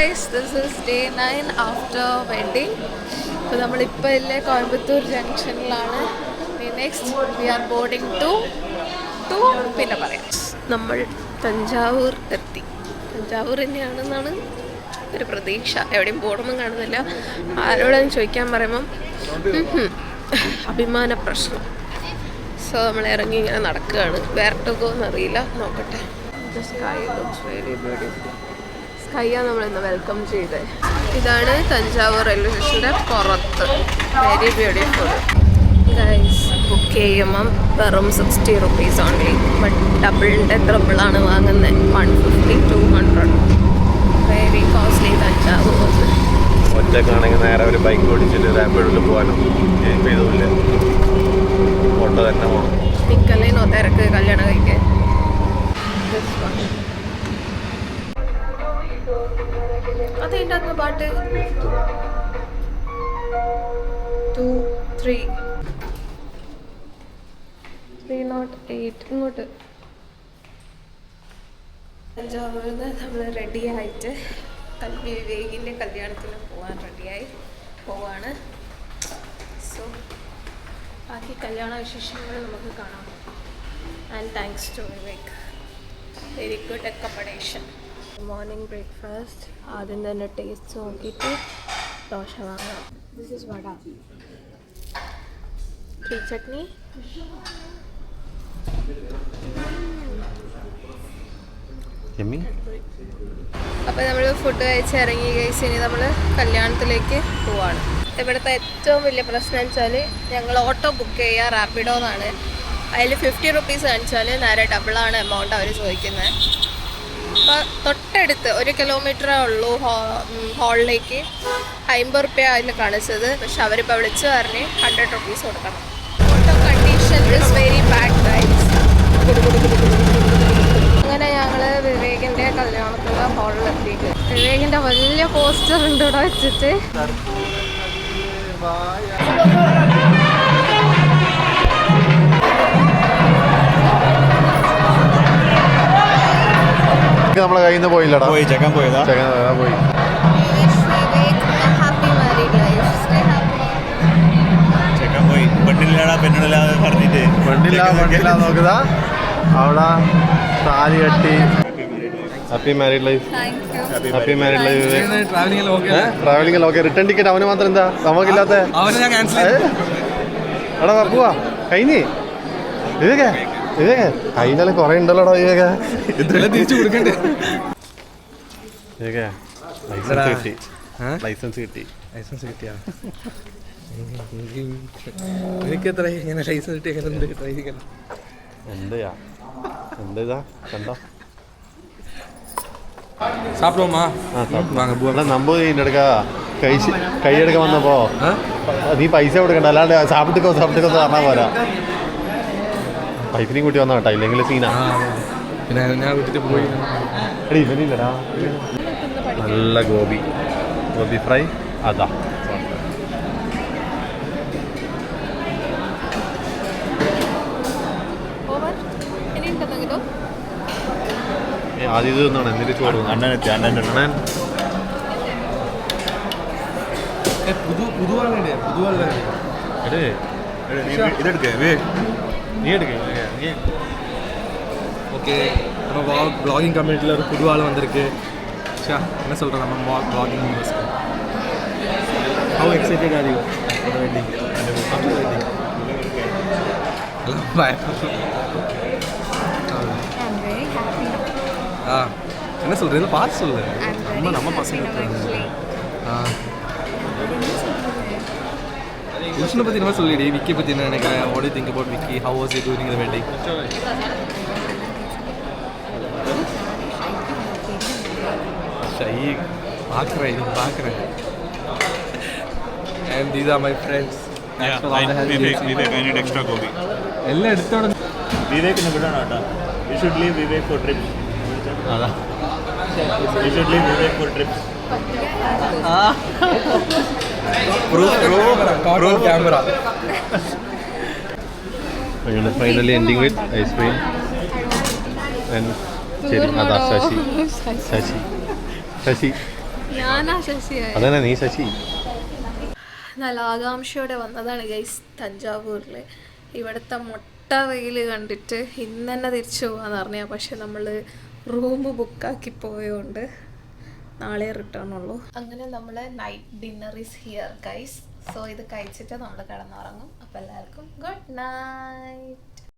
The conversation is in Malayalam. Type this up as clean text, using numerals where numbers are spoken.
guys, this is day 9 after wedding. അപ്പോൾ നമ്മളിപ്പോൾ ഇല്ലേ കോയമ്പത്തൂർ ജംഗ്ഷനിലാണ്. Next we are boarding to പിന്നെ പറയാം. നമ്മൾ തഞ്ചാവൂർ എത്തി. തഞ്ചാവൂർ തന്നെയാണെന്നാണ് ഒരു പ്രതീക്ഷ. എവിടെയും ബോർഡൊന്നും കാണുന്നില്ല. ആരോടാന്ന് ചോദിക്കാൻ പറയുമ്പം അഭിമാന പ്രശ്നം. സോ നമ്മൾ ഇറങ്ങി ഇങ്ങനെ നടക്കുകയാണ്. വേർട്ടോന്ന് അറിയില്ല, നോക്കട്ടെ. Sky looks very beautiful. സ്കൈയാണ് നമ്മളിന്ന് വെൽക്കം ചെയ്തത്. ഇതാണ് തഞ്ചാവൂർ റെയിൽവേ സ്റ്റേഷൻ്റെ പുറത്ത്. Very beautiful. ഗൈസ്, ബുക്ക് ചെയ്യുമ്പം വെറും 60 rupees ഓൺലി. ബട്ട് ഡബിളിൻ്റെ ട്രിപ്പിളാണ് വാങ്ങുന്നത്. 150, 200. Very costly Thanjavur. ഒറ്റക്കാണെങ്കിൽ നേരെ ഒരു ബൈക്ക് ഓടിച്ചിട്ട് റാപ്പിഡിൽ പോകാനും ചെയ്തില്ല. ഓട്ടോ തന്നെ പോകണം. നിക്കല്ലേനോ തിരക്ക് കല്യാണം കഴിക്കാൻ. അതെൻ്റെ അന്ന് പാട്ട് 2, 3, 308 ഇങ്ങോട്ട്. തഞ്ചാവൂരിൽ നിന്ന് നമ്മൾ റെഡി ആയിട്ട് വിവേകിൻ്റെ കല്യാണത്തിന് പോകാൻ റെഡിയായി പോവാണ്. സോ ബാക്കി കല്യാണ വിശേഷങ്ങൾ നമുക്ക് കാണാം. And thanks to Vivek, very good accommodation. Morning breakfast ആദ്യം തന്നെ ടേസ്റ്റ് നോക്കിയിട്ട് ദോശ വാങ്ങാം. This is vada, chutney. അപ്പോൾ നമ്മൾ ഫുഡ് കഴിച്ച് ഇറങ്ങി. കഴിച്ച് ഇനി നമ്മൾ കല്യാണത്തിലേക്ക് പോവാണ്. ഇവിടുത്തെ ഏറ്റവും വലിയ പ്രശ്നം വെച്ചാൽ ഞങ്ങൾ ഓട്ടോ ബുക്ക് ചെയ്യുക റാപ്പിഡോ എന്നാണ്. അതിൽ 50 rupees കാണിച്ചാൽ നേരെ ഡബിളാണ് എമൗണ്ട് അവർ ചോദിക്കുന്നത്. അപ്പോൾ തൊട്ടടുത്ത് 1 kilometer ഉള്ളൂ ഹാളിലേക്ക്. 50 rupees അതിൽ കാണിച്ചത്. പക്ഷെ അവരിപ്പോൾ വിളിച്ച് പറഞ്ഞ് 100 rupees കൊടുക്കണം. Auto condition is very bad guys. അങ്ങനെ ഞങ്ങൾ വിവേകിൻ്റെ കല്യാണത്തിലുള്ള ഹാളിലെത്തിയിട്ട് വിവേകിൻ്റെ വലിയ പോസ്റ്റർ ഉണ്ട് ഇവിടെ വെച്ചിട്ട്. നമ്മളെ കയ്യിൽ നിന്ന് പോയില്ലടാ. പോയി ചെക്കൻ പോയതാ. പോയി. ചെക്കൻ പോയി. പെണ്ണില്ലാടാ പെണ്ണില്ലാതെ പറഞ്ഞിട്ട് പെണ്ണില്ല നോക്കുക. അവിടെ താലി കെട്ടി. Happy married life. Happy married life. Travelling okay. Return ticket അവന് മാത്രം എന്താ നമുക്കില്ലാത്ത? എടാ പോവാ കഴിഞ്ഞ് ഇതൊക്കെ കഴിഞ്ഞാലും കുറെ ഉണ്ടല്ലോടാ. ഇതൊക്കെ തിരിച്ചു കൊടുക്കണ്ടേ? ഇതൊക്കെ ലൈസൻസ് കിട്ടി. കിട്ടിയാ എനിക്ക് എത്ര ഇങ്ങനെ ലൈസൻസ് കിട്ടി എന്തെയാ എന്താ കണ്ടോ? നമ്പർ എടുക്ക കൈയെടുക്കാൻ വന്നപ്പോ നീ പൈസ കൊടുക്കണ്ട, അല്ലാണ്ട് സാപ്പിട്ടിക്കോ പറഞ്ഞാൽ പോരാ. പൈപ്പിനെയും കൂട്ടി വന്ന കേട്ടോ, ഇല്ലെങ്കിൽ സീനാ. പിന്നെ ഞാൻ വീട്ടിൽ പോയി. എടീ ഇവനില്ലടാ. നല്ല ഗോബി ഫ്രൈ. അതാ ആദ്യം ഇത് ഒന്നാണ്. എന്നിട്ട് ചോറ് അണ്ണൻ ഇതെടുക്കേ നീ എടുക്കേ. ஓகே, நம்ம வ்ளாகிங் கம்யூனிட்டியில் ஒரு புது ஆள் வந்திருக்கு. என்ன சொல்கிறேன் நம்ம வ்ளாகிங் மெம்பர்ஸ்க்கு? How excited are you for the wedding? After wedding என்ன சொல்கிறது? பார்த்து சொல்லு. நம்ம பசங்க புருஷனை பற்றி என்ன சொல்லிடி. விக்கி பற்றி என்ன நினைக்கிறேன்? What to think about Vicky? How was it during the wedding? Shy பார்க்குறேன். And these are my friends. Vivek, I need extra gobi. എല്ലാം എടുത്തോടെ വിവേകിനെ വിടണം കേട്ടോ. You should leave Vivek for trips. അതാ You should leave Vivek for trips. Proof camera. അങ്ങനെ finally ending with ice cream and ശരി അതാ ശശി ഞാനാ ശശിയായ. അതന്നെ നീ ശശി. നല്ല ആകാംക്ഷയോടെ വന്നതാണ് ഗൈസ് തഞ്ചാവൂരിൽ. ഇവിടുത്തെ മൊട്ട വെയിൽ കണ്ടിട്ട് ഇന്ന് തന്നെ തിരിച്ചു പോകാന്ന് പറഞ്ഞാൽ, പക്ഷെ നമ്മൾ റൂം ബുക്കാക്കി പോയതുകൊണ്ട് നാളെ റിട്ടേൺ ഉള്ളൂ. അങ്ങനെ നമ്മൾ night dinner is here guys. So ഇത് കഴിച്ചിട്ട് നമ്മൾ കിടന്നുറങ്ങും. അപ്പോൾ എല്ലാവർക്കും ഗുഡ് നൈറ്റ്.